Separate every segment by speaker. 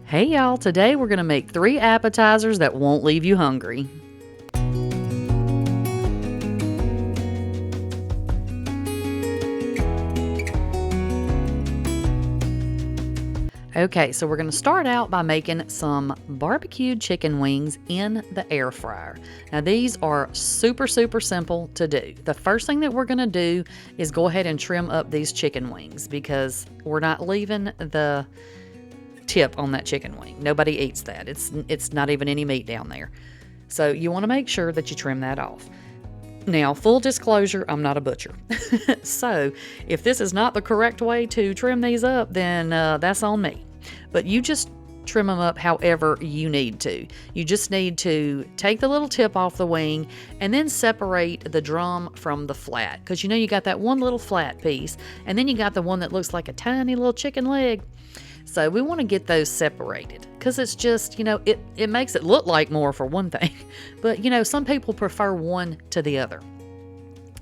Speaker 1: Hey y'all, today we're going to make 3 appetizers that won't leave you hungry. Okay, so we're going to start out by making some barbecued chicken wings in the air fryer. Now these are super simple to do. The first thing that we're going to do is go ahead and trim up these chicken wings because we're not leaving the tip on that chicken wing. Nobody eats that. It's not even any meat down there. So you want to make sure that you trim that off. Now, full disclosure, I'm not a butcher. So if this is not the correct way to trim these up, then that's on me. But you just trim them up however you need to. You just need to take the little tip off the wing and then separate the drum from the flat. Because you know you got that one little flat piece and then you got the one that looks like a tiny little chicken leg. So we want to get those separated because it's just, it makes it look like more for one thing. But, some people prefer one to the other.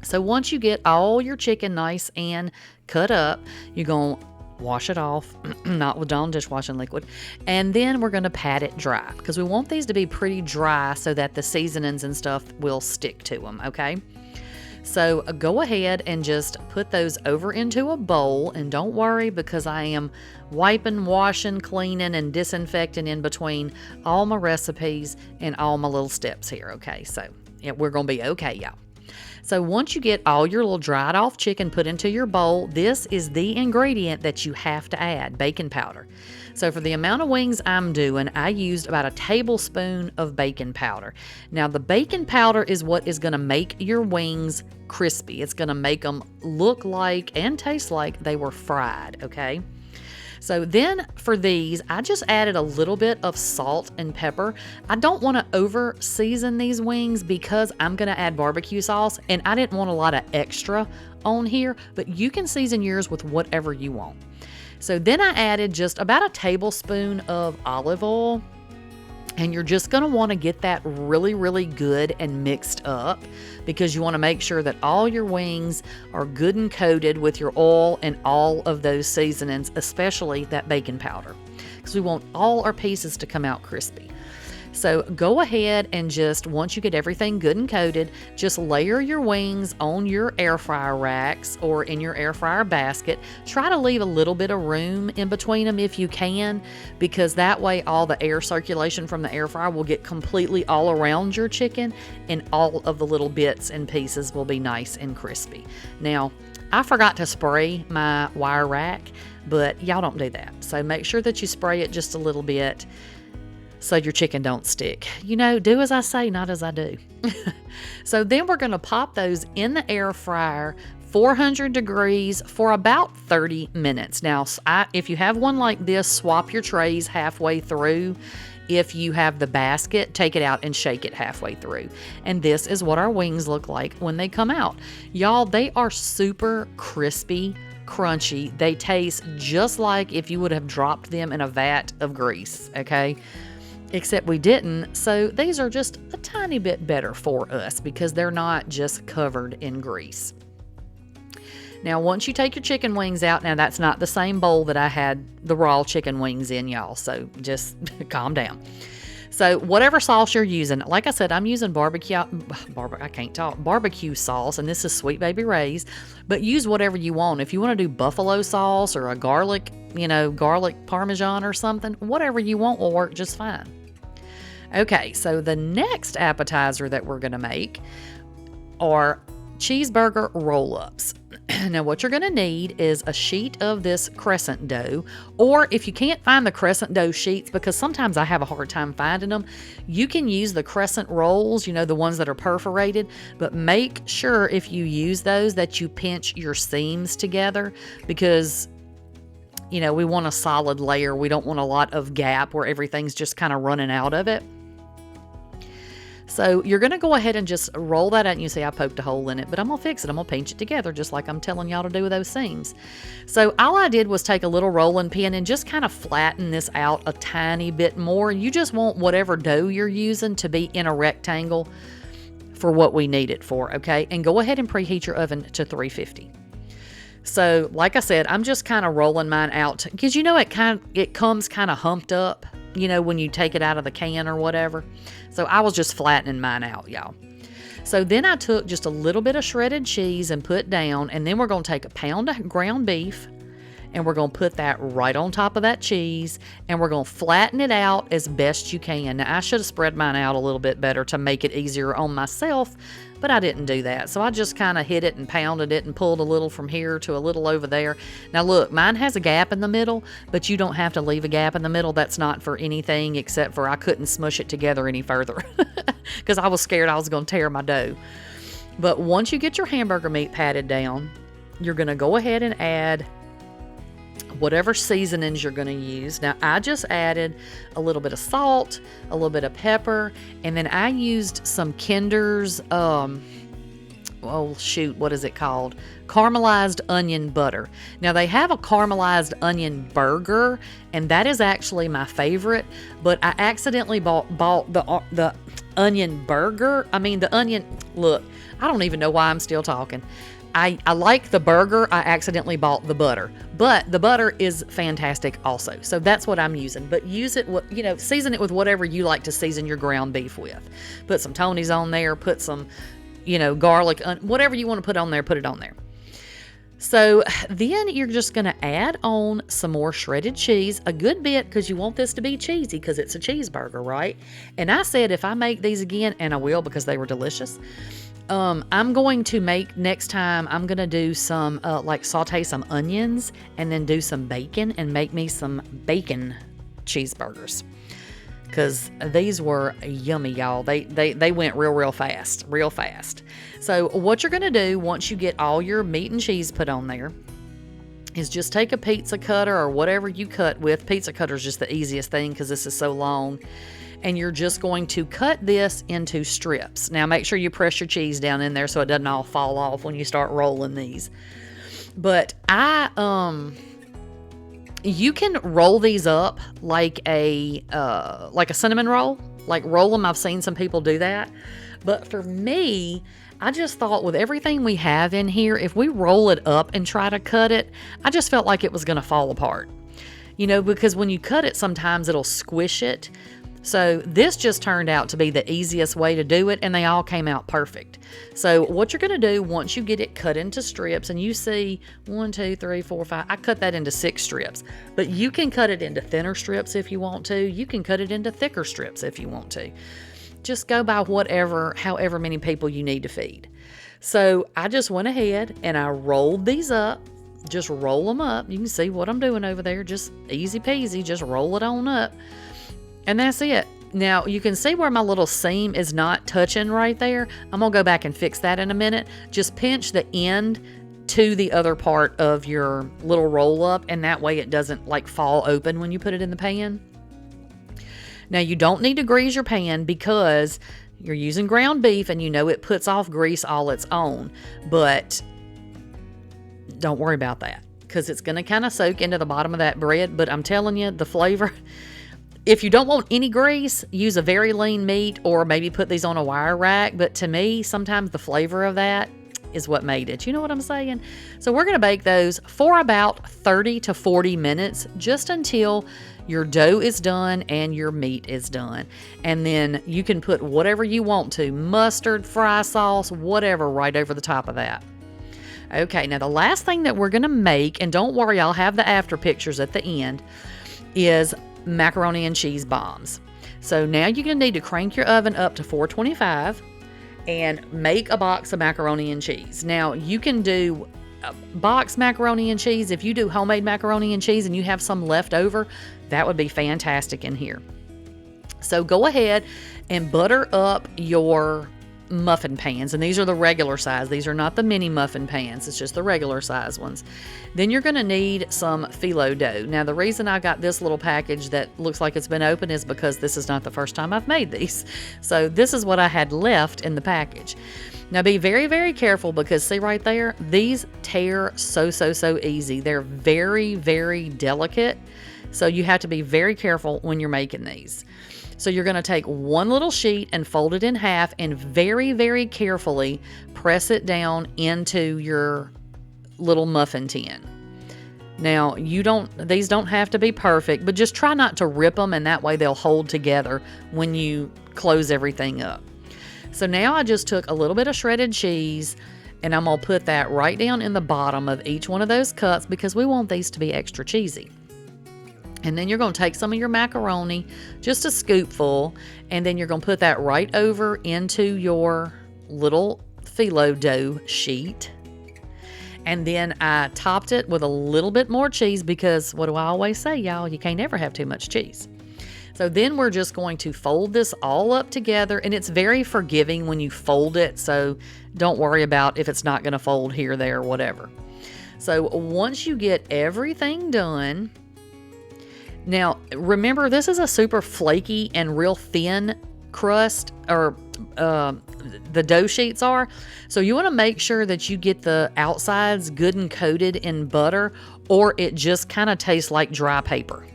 Speaker 1: So once you get all your chicken nice and cut up, you're going to wash it off, not with Dawn dishwashing liquid. And then we're going to pat it dry because we want these to be pretty dry so that the seasonings and stuff will stick to them, okay? So go ahead and just put those over into a bowl, and don't worry because I am wiping, washing, cleaning, and disinfecting in between all my recipes and all my little steps here, okay? So yeah, we're going to be okay, y'all. So once you get all your little dried off chicken put into your bowl, this is the ingredient that you have to add, baking powder. So for the amount of wings I'm doing, I used about a tablespoon of baking powder. Now the baking powder is what is going to make your wings crispy. It's going to make them look like and taste like they were fried, okay? So then for these, I just added a little bit of salt and pepper. I don't want to over season these wings because I'm going to add barbecue sauce and I didn't want a lot of extra on here, but you can season yours with whatever you want. So then I added just about a tablespoon of olive oil, and you're just going to want to get that really good and mixed up because you want to make sure that all your wings are good and coated with your oil and all of those seasonings, especially that baking powder, because we want all our pieces to come out crispy. So go ahead and just, once you get everything good and coated, just layer your wings on your air fryer racks or in your air fryer basket. Try to leave a little bit of room in between them if you can, because that way all the air circulation from the air fryer will get completely all around your chicken and all of the little bits and pieces will be nice and crispy. Now, I forgot to spray my wire rack, but y'all don't do that. So make sure that you spray it just a little bit so your chicken don't stick. Do as I say, not as I do. So then we're going to pop those in the air fryer, 400 degrees for about 30 minutes. Now, if you have one like this, swap your trays halfway through. If you have the basket, take it out and shake it halfway through. And this is what our wings look like when they come out. Y'all, they are super crispy, crunchy. They taste just like if you would have dropped them in a vat of grease, okay? Except we didn't, so these are just a tiny bit better for us because they're not just covered in grease. Now, once you take your chicken wings out, now that's not the same bowl that I had the raw chicken wings in, y'all, so just calm down. So whatever sauce you're using, like I said, I'm using barbecue sauce, and this is Sweet Baby Ray's, but use whatever you want. If you want to do buffalo sauce or a garlic Parmesan or something, whatever you want will work just fine. Okay, so the next appetizer that we're going to make are cheeseburger roll-ups. Now what you're going to need is a sheet of this crescent dough, or if you can't find the crescent dough sheets, because sometimes I have a hard time finding them, you can use the crescent rolls, the ones that are perforated, but make sure if you use those that you pinch your seams together because we want a solid layer. We don't want a lot of gap where everything's just kind of running out of it. So you're going to go ahead and just roll that out, and you see I poked a hole in it, but I'm going to fix it. I'm going to pinch it together just like I'm telling y'all to do with those seams. So all I did was take a little rolling pin and just kind of flatten this out a tiny bit more. You just want whatever dough you're using to be in a rectangle for what we need it for, okay? And go ahead and preheat your oven to 350. So, like I said, I'm just kind of rolling mine out because it comes kind of humped up, when you take it out of the can or whatever. So I was just flattening mine out, y'all. So then I took just a little bit of shredded cheese and put down, and then we're going to take a pound of ground beef, and we're going to put that right on top of that cheese, and we're going to flatten it out as best you can. Now, I should have spread mine out a little bit better to make it easier on myself, but I didn't do that. So I just kind of hit it and pounded it and pulled a little from here to a little over there. Now, look, mine has a gap in the middle, but you don't have to leave a gap in the middle. That's not for anything except for I couldn't smush it together any further because I was scared I was going to tear my dough. But once you get your hamburger meat patted down, you're going to go ahead and add whatever seasonings you're going to use. Now, I just added a little bit of salt, a little bit of pepper, and then I used some Kinder's, what is it called? Caramelized onion butter. Now, they have a caramelized onion burger, and that is actually my favorite, but I accidentally bought the onion burger. Look, I don't even know why I'm still talking. I like the burger. I accidentally bought the butter, but the butter is fantastic also. So that's what I'm using, but use it, season it with whatever you like to season your ground beef with. Put some Tony's on there, put some, garlic, whatever you want to put on there, put it on there. So then you're just going to add on some more shredded cheese, a good bit, because you want this to be cheesy because it's a cheeseburger, right? And I said if I make these again, and I will because they were delicious, I'm going to make next time, I'm going to do some, saute some onions and then do some bacon and make me some bacon cheeseburgers. Because these were yummy, y'all. They went real fast. So what you're going to do once you get all your meat and cheese put on there is just take a pizza cutter or whatever you cut with. Pizza cutter is just the easiest thing because this is so long. And you're just going to cut this into strips. Now, make sure you press your cheese down in there so it doesn't all fall off when you start rolling these. But you can roll these up like a cinnamon roll. Like roll them. I've seen some people do that. But for me, I just thought with everything we have in here, if we roll it up and try to cut it, I just felt like it was going to fall apart. Because when you cut it, sometimes it'll squish it. So this just turned out to be the easiest way to do it, and they all came out perfect. So what you're going to do once you get it cut into strips, and you see 1, 2, 3, 4, 5, I cut that into 6 strips, but you can cut it into thinner strips if you want to. You can cut it into thicker strips if you want to. Just go by however many people you need to feed. So I just went ahead and I rolled these up. Just roll them up. You can see what I'm doing over there. Just easy peasy. Just roll it on up. And that's it. Now, you can see where my little seam is not touching right there. I'm going to go back and fix that in a minute. Just pinch the end to the other part of your little roll up, and that way it doesn't fall open when you put it in the pan. Now, you don't need to grease your pan because you're using ground beef and it puts off grease all its own. But don't worry about that because it's going to kind of soak into the bottom of that bread. But I'm telling you, the flavor... If you don't want any grease, use a very lean meat or maybe put these on a wire rack. But to me, sometimes the flavor of that is what made it. You know what I'm saying? So we're going to bake those for about 30 to 40 minutes, just until your dough is done and your meat is done. And then you can put whatever you want to, mustard, fry sauce, whatever, right over the top of that. Okay, now the last thing that we're going to make, and don't worry, I'll have the after pictures at the end, is macaroni and cheese bombs. So now you're going to need to crank your oven up to 425 and make a box of macaroni and cheese. Now you can do box macaroni and cheese. If you do homemade macaroni and cheese and you have some left over, that would be fantastic in here. So go ahead and butter up your muffin pans, and these are the regular size. These are not the mini muffin pans. It's just the regular size ones. Then you're going to need some phyllo dough. Now, the reason I got this little package that looks like it's been open is because this is not the first time I've made these. So this is what I had left in the package. Now, be very, very careful because see right there, these tear so easy. They're very, very delicate. So you have to be very careful when you're making these. So you're going to take one little sheet and fold it in half and very, very carefully press it down into your little muffin tin. Now, these don't have to be perfect, but just try not to rip them, and that way they'll hold together when you close everything up. So now I just took a little bit of shredded cheese, and I'm going to put that right down in the bottom of each one of those cups because we want these to be extra cheesy. And then you're going to take some of your macaroni, just a scoopful, and then you're going to put that right over into your little phyllo dough sheet. And then I topped it with a little bit more cheese because what do I always say, y'all? You can't ever have too much cheese. So then we're just going to fold this all up together, and it's very forgiving when you fold it, so don't worry about if it's not going to fold here, there, whatever. So once you get everything done, now remember this is a super flaky and real thin crust, or the dough sheets are. So you want to make sure that you get the outsides good and coated in butter, or it just kind of tastes like dry paper.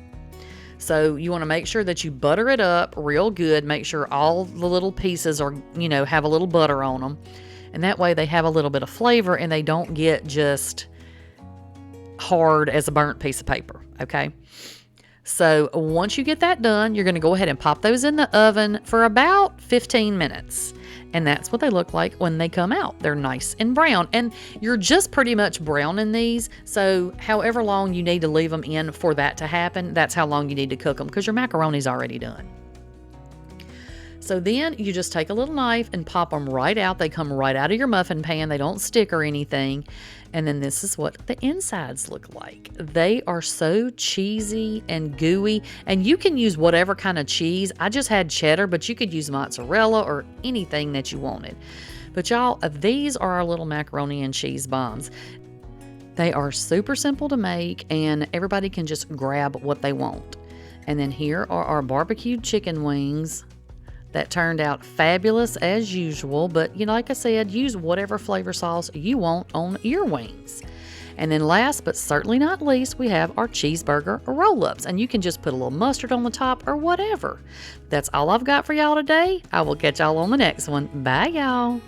Speaker 1: So you want to make sure that you butter it up real good. Make sure all the little pieces are, have a little butter on them. And that way they have a little bit of flavor and they don't get just hard as a burnt piece of paper. Okay. So once you get that done, you're going to go ahead and pop those in the oven for about 15 minutes. And that's what they look like when they come out. They're nice and brown. And you're just pretty much browning these. So however long you need to leave them in for that to happen, that's how long you need to cook them because your macaroni's already done. So then you just take a little knife and pop them right out. They come right out of your muffin pan. They don't stick or anything. And then this is what the insides look like. They are so cheesy and gooey. And you can use whatever kind of cheese. I just had cheddar, but you could use mozzarella or anything that you wanted. But y'all, these are our little macaroni and cheese bombs. They are super simple to make, and everybody can just grab what they want. And then here are our barbecued chicken wings. That turned out fabulous as usual, but like I said, use whatever flavor sauce you want on your wings. And then last but certainly not least, we have our cheeseburger roll-ups, and you can just put a little mustard on the top or whatever. That's all I've got for y'all today. I will catch y'all on the next one. Bye, y'all.